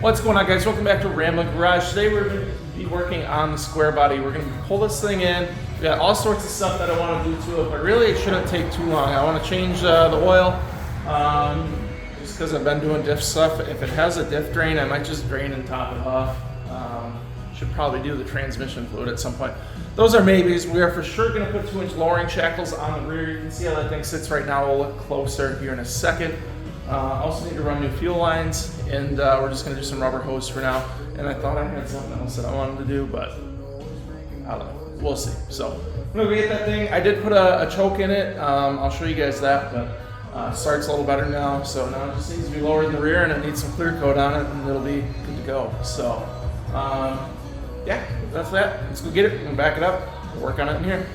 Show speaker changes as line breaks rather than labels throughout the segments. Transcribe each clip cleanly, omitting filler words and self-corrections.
What's going on, guys? Welcome back to Rambling Garage. Today we're going to be working on the square body. We're going to pull this thing in. We got all sorts of stuff that I want to do to it, but really it shouldn't take too long. I want to change the oil just because I've been doing diff stuff. If it has a diff drain, I might just drain and top it off. Should probably do the transmission fluid at some point. Those are maybes. We are for sure going to put 2-inch lowering shackles on the rear. You can see how that thing sits right now. We'll look closer here in a second. Also need to run new fuel lines, and we're just going to do some rubber hose for now. And I thought I had something else that I wanted to do, but I don't know. We'll see. So I'm going to get that thing. I did put a choke in it. I'll show you guys that, but starts a little better now. So now it just needs to be lowered in the rear, and it needs some clear coat on it, and it'll be good to go. So yeah, that's that. Let's go get it and back it up. We'll work on it in here.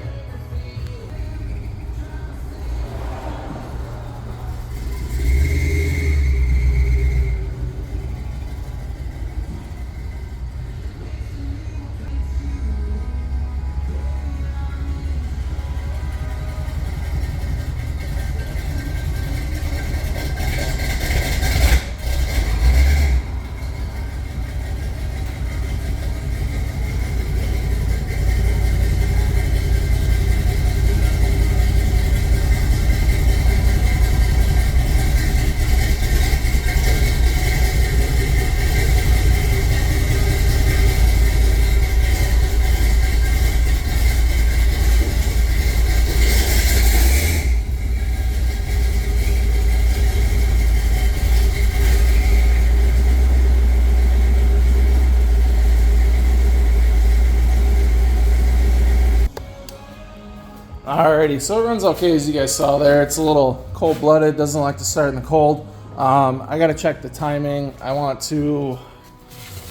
Alrighty, so it runs okay as you guys saw there. It's a little cold-blooded, doesn't like to start in the cold. I gotta check the timing. I want to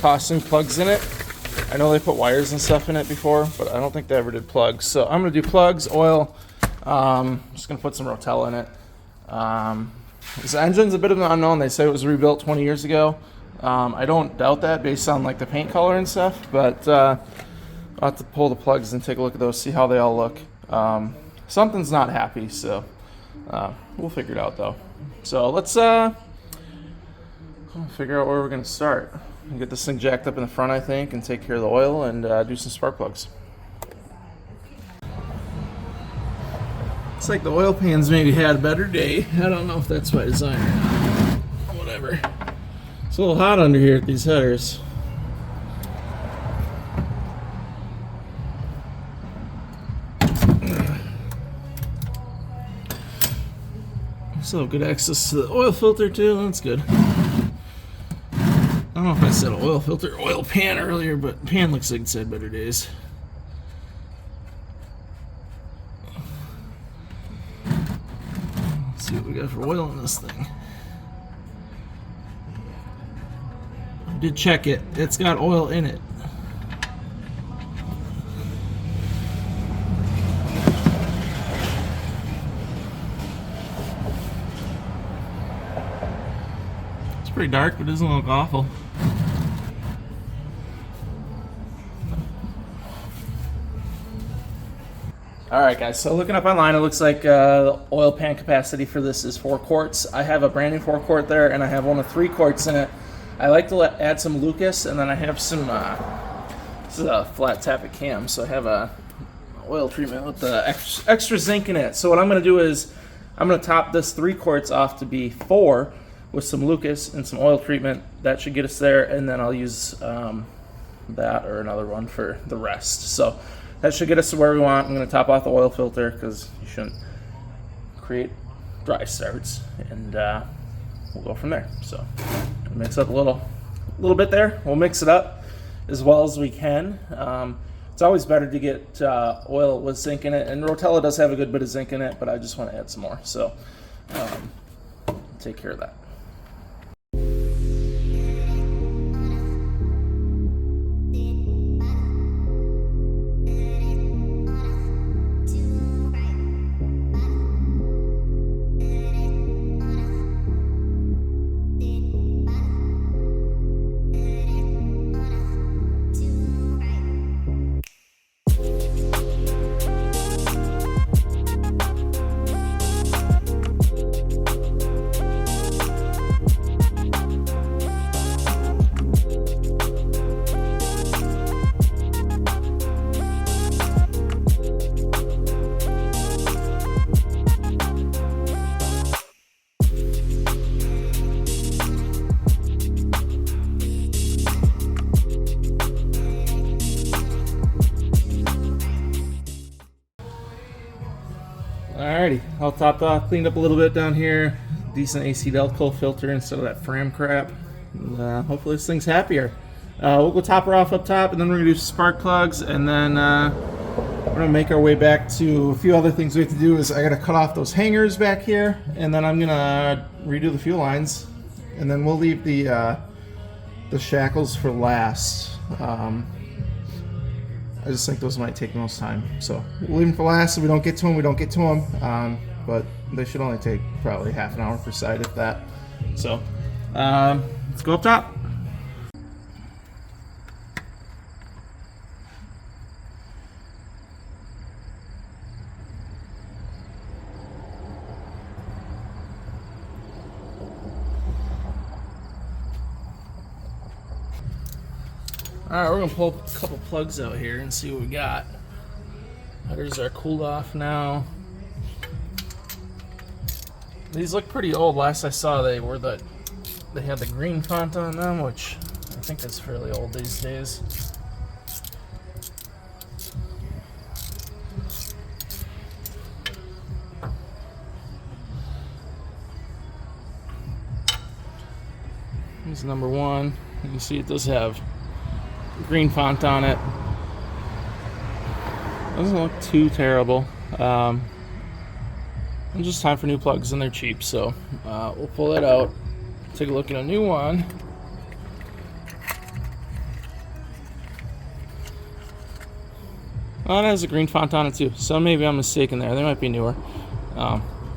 toss some plugs in it. I know they put wires and stuff in it before, but I don't think they ever did plugs. So I'm gonna do plugs, oil. Just gonna put some Rotella in it. This engine's a bit of an unknown. They say it was rebuilt 20 years ago. I don't doubt that based on like the paint color and stuff, but I'll have to pull the plugs and take a look at those, see how they all look. Something's not happy, so we'll figure it out though. So let's figure out where we're gonna start. We'll get this thing jacked up in the front, I think, and take care of the oil and do some spark plugs. Looks like the oil pans maybe had a better day. I don't know if that's by design or not. Whatever. It's a little hot under here at these headers. Still have good access to the oil filter too, that's good. I don't know if I said oil filter or oil pan earlier, but pan looks like it's had better days. Let's see what we got for oil in this thing. I did check it, it's got oil in it. Pretty dark, but it doesn't look awful. Alright guys, so looking up online, it looks like the oil pan capacity for this is 4 quarts. I have a brand new 4 quart there, and I have one with 3 quarts in it. I like to add some Lucas, and then I have some, this is a flat tappet cam, so I have a oil treatment with the extra zinc in it. So what I'm going to do is, I'm going to top this 3 quarts off to be 4, with some Lucas and some oil treatment. That should get us there, and then I'll use that or another one for the rest. So that should get us to where we want. I'm going to top off the oil filter because you shouldn't create dry starts, and we'll go from there. So mix up a little bit there. We'll mix it up as well as we can. It's always better to get oil with zinc in it, and Rotella does have a good bit of zinc in it, but I just want to add some more. So take care of that. Alrighty, all topped off, cleaned up a little bit down here. Decent AC Delco filter instead of that Fram crap. And, hopefully this thing's happier. We'll go top her off up top, and then we're gonna do spark plugs, and then we're gonna make our way back to a few other things we have to do. Is I gotta cut off those hangers back here, and then I'm gonna redo the fuel lines, and then we'll leave the shackles for last. I just think those might take the most time, so we'll leave them for last. If we don't get to them, we don't get to them. But they should only take probably half an hour per side, if that. So let's go up top. Alright, we're gonna pull a couple plugs out here and see what we got. Headers are cooled off now. These look pretty old. Last I saw they had the green font on them, which I think is fairly old these days. Here's number one. You can see it does have green font on it. Doesn't look too terrible. It's just time for new plugs, and they're cheap, so we'll pull that out, take a look at a new one. Oh, it has a green font on it too, so maybe I'm mistaken there. They might be newer,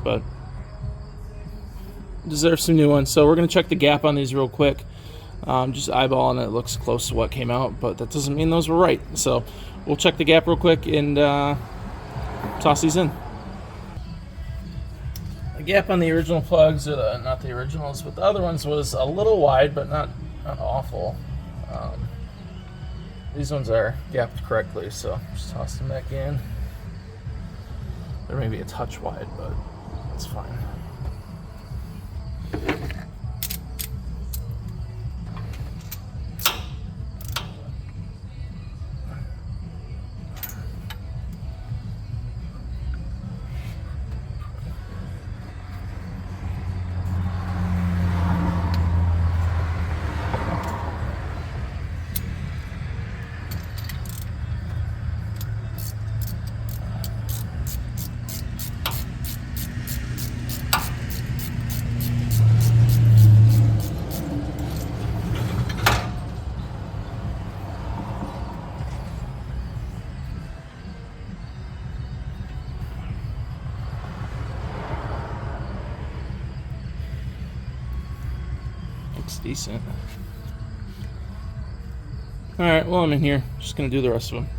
but deserve some new ones. So we're gonna check the gap on these real quick. Just eyeballing it, it looks close to what came out, but that doesn't mean those were right. So we'll check the gap real quick and toss these in. The gap on the original plugs, or not the originals, but the other ones, was a little wide, but not awful. These ones are gapped correctly, so just toss them back in. They're maybe a touch wide, but it's fine. Looks decent. Alright, well, I'm in here. Just gonna do the rest of them.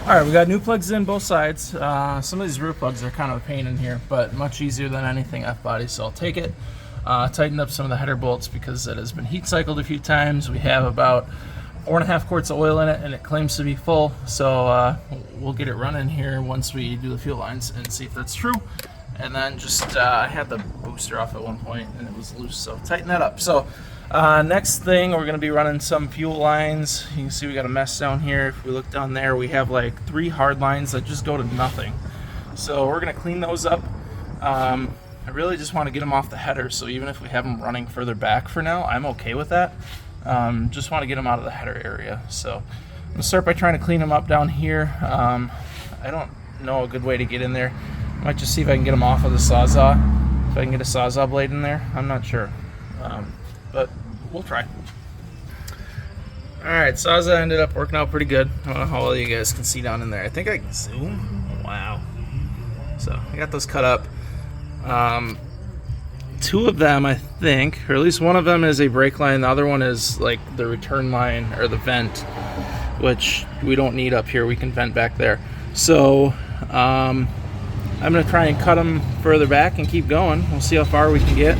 Alright, we got new plugs in both sides. Some of these rear plugs are kind of a pain in here, but much easier than anything F-body, so I'll take it. Tightened up some of the header bolts because it has been heat cycled a few times. We have about 4.5 quarts of oil in it, and it claims to be full, so we'll get it running here once we do the fuel lines and see if that's true. And then just I had the booster off at one point and it was loose, so tighten that up. So next thing, we're going to be running some fuel lines. You can see we got a mess down here. If we look down there, we have like 3 hard lines that just go to nothing. So we're going to clean those up. I really just want to get them off the header, so even if we have them running further back for now, I'm okay with that. Just want to get them out of the header area. So I'm going to start by trying to clean them up down here. I don't know a good way to get in there. I might just see if I can get them off of the Sawzall. If I can get a Sawzall blade in there, I'm not sure. But we'll try. Alright, Sawzall ended up working out pretty good. I don't know how well you guys can see down in there. I think I can zoom. Wow. So I got those cut up. Two of them, I think, or at least one of them is a brake line. The other one is like the return line or the vent, which we don't need up here. We can vent back there. So I'm going to try and cut them further back and keep going. We'll see how far we can get.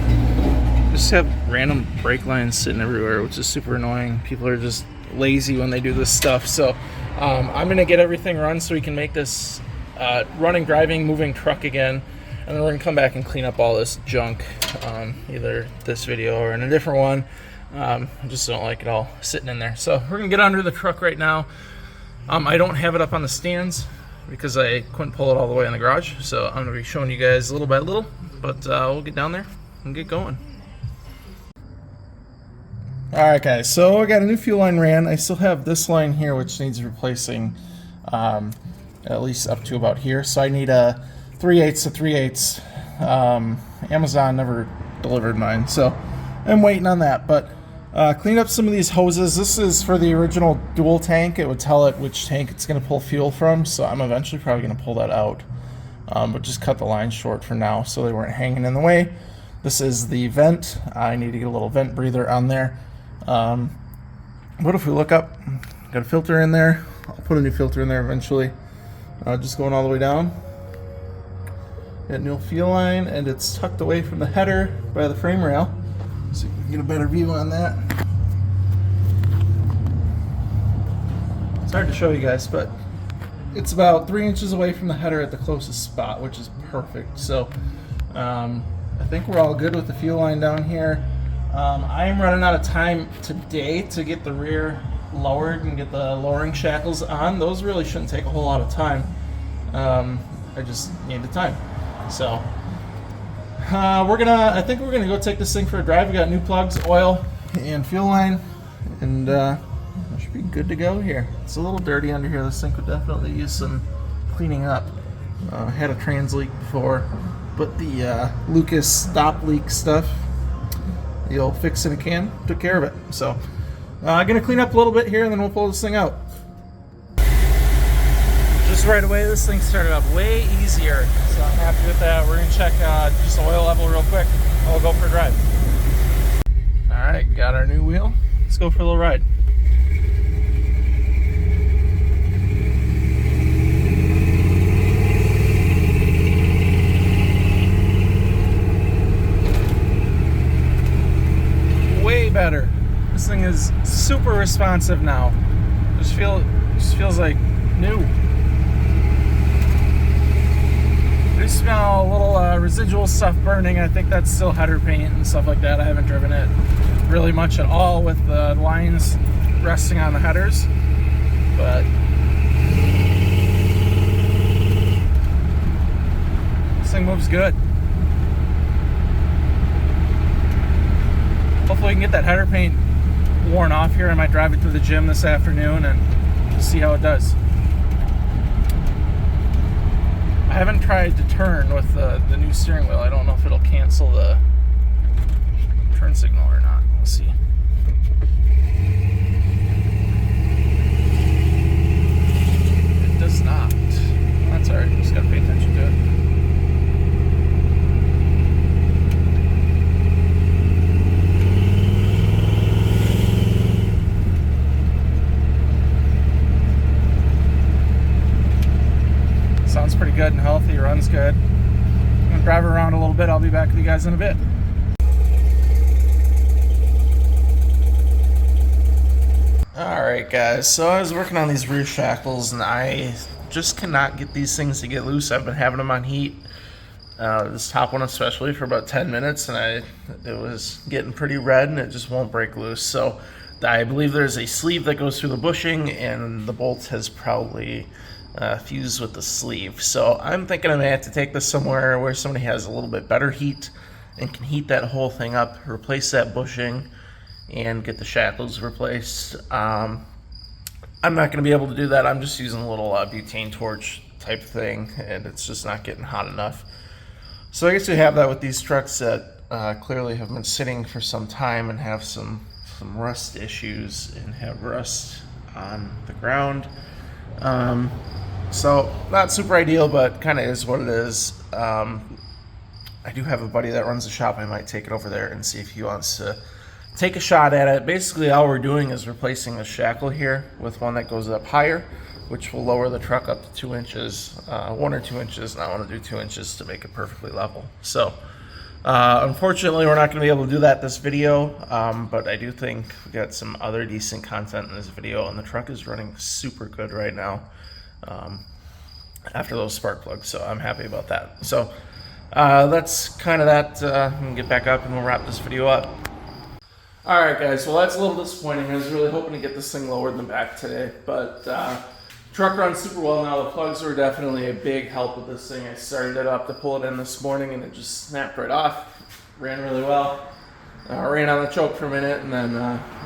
Just have random brake lines sitting everywhere, which is super annoying. People are just lazy when they do this stuff. So I'm going to get everything run so we can make this running, driving, moving truck again. And then we're going to come back and clean up all this junk, either this video or in a different one. I just don't like it all sitting in there. So we're going to get under the truck right now. I don't have it up on the stands because I couldn't pull it all the way in the garage. So I'm going to be showing you guys little by little. But we'll get down there and get going. Alright guys, so I got a new fuel line ran. I still have this line here which needs replacing at least up to about here. So I need a 3/8 to 3/8. Amazon never delivered mine, so I'm waiting on that. But clean up some of these hoses. This is for the original dual tank. It would tell it which tank it's going to pull fuel from, so I'm eventually probably going to pull that out. But just cut the line short for now so they weren't hanging in the way. This is the vent. I need to get a little vent breather on there. What if we look up? Got a filter in there. I'll put a new filter in there eventually. Just going all the way down. Got a new fuel line, and it's tucked away from the header by the frame rail, so you can get a better view on that. It's hard to show you guys, but it's about 3 inches away from the header at the closest spot, which is perfect. So I think we're all good with the fuel line down here. I am running out of time today to get the rear lowered and get the lowering shackles on. Those really shouldn't take a whole lot of time. I just need the time. So I think we're gonna go take this thing for a drive. We got new plugs, oil, and fuel line, and I should be good to go here. It's a little dirty under here. This thing could definitely use some cleaning up. Had a trans leak before, but the Lucas stop leak stuff, the old fix in a can, took care of it. So I'm gonna clean up a little bit here, and then we'll pull this thing out. Just right away, this thing started up way easier, so I'm happy with that. We're gonna check just the oil level real quick, and we'll go for a drive. All right, got our new wheel. Let's go for a little ride. Way better. This thing is super responsive now. Just feels like new. I smell a little residual stuff burning. I think that's still header paint and stuff like that. I haven't driven it really much at all with the lines resting on the headers, but this thing moves good. Hopefully we can get that header paint worn off here. I might drive it to the gym this afternoon and just see how it does. I haven't tried to turn with the new steering wheel. I don't know if it'll cancel the turn signal or not. We'll see. It does not. That's alright. Just gotta pay attention to it. Sounds pretty good and healthy, runs good. I'm gonna drive around a little bit. I'll be back with you guys in a bit. Alright guys, so I was working on these rear shackles and I just cannot get these things to get loose. I've been having them on heat, this top one especially, for about 10 minutes, and it was getting pretty red and it just won't break loose. So I believe there's a sleeve that goes through the bushing, and the bolt has probably fused with the sleeve. So I'm thinking I may have to take this somewhere where somebody has a little bit better heat and can heat that whole thing up, replace that bushing, and get the shackles replaced. I'm not going to be able to do that. I'm just using a little butane torch type thing, and it's just not getting hot enough. So I guess we have that with these trucks that clearly have been sitting for some time and have some rust issues and have rust on the ground. So not super ideal, but kind of is what it is. I do have a buddy that runs a shop. I might take it over there and see if he wants to take a shot at it. Basically, all we're doing is replacing the shackle here with one that goes up higher, which will lower the truck up to 2 inches, 1 or 2 inches, and I want to do 2 inches to make it perfectly level. So unfortunately, we're not going to be able to do that this video, but I do think we got some other decent content in this video, and the truck is running super good right now after those spark plugs, so I'm happy about that. So that's kind of that. We can get back up and we'll wrap this video up. Alright guys, well that's a little disappointing. I was really hoping to get this thing lower than back today, but truck runs super well now. The plugs were definitely a big help with this thing. I started it up to pull it in this morning and it just snapped right off. Ran really well. Ran on the choke for a minute and then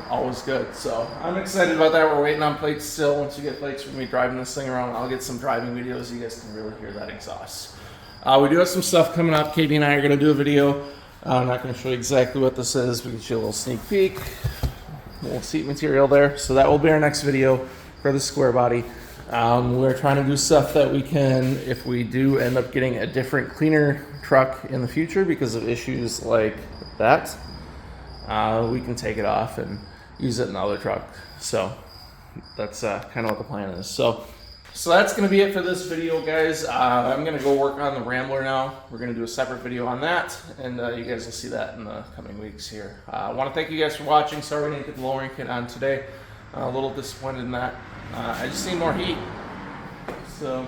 all was good. So I'm excited about that. We're waiting on plates still. Once you get plates for me driving this thing around, I'll get some driving videos so you guys can really hear that exhaust. We do have some stuff coming up. Katie and I are going to do a video. I'm not going to show you exactly what this is. We can show you a little sneak peek. A little seat material there. So that will be our next video for the square body. We're trying to do stuff that we can, if we do end up getting a different, cleaner truck in the future because of issues like that, we can take it off and use it in the other truck. So that's kind of what the plan is. So that's going to be it for this video, guys. I'm going to go work on the Rambler now. We're going to do a separate video on that, and you guys will see that in the coming weeks here. I want to thank you guys for watching. Sorry we didn't get the lowering kit on today. A little disappointed in that. I just need more heat. So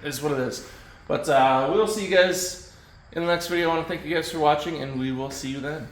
it is what it is. But we will see you guys in the next video. I want to thank you guys for watching, and we will see you then.